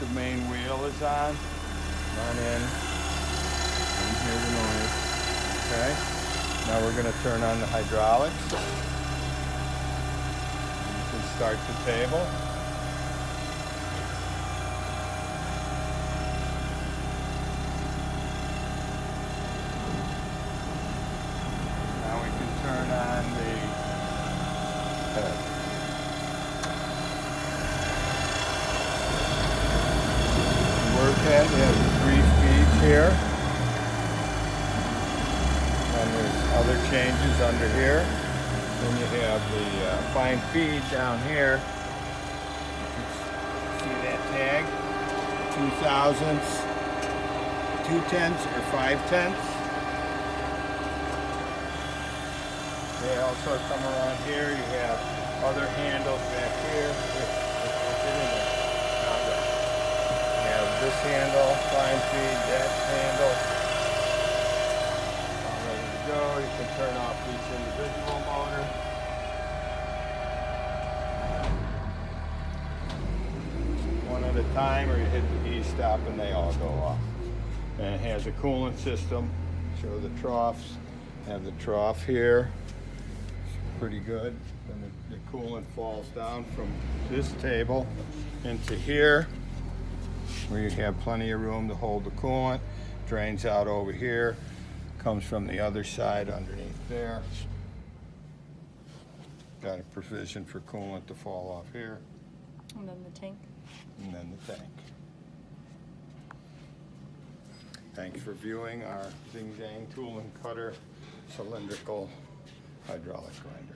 the main wheel is on. Come on in. You can hear the noise. Okay. Now we're going to turn on the hydraulics. You can start the table. Now we can turn on the head. Work head has 3 speeds here. And there's other changes under here. Then you have the fine feed down here. See that tag? 2 thousandths, 2 tenths, or 5 tenths. They also come around here. You have other handles back here. You have this handle, fine feed, that handle. All ready to go. You can turn off each individual motor. One at a time, or you hit the E-stop and they all go off. And it has a coolant system. Show the troughs. Have the trough here. Pretty good. Then the coolant falls down from this table into here, where you have plenty of room to hold the coolant. Drains out over here, comes from the other side underneath there. Got a provision for coolant to fall off here. And then the tank. And then the tank. Thanks for viewing our Xian-Xang tool and cutter cylindrical hydraulic grinder.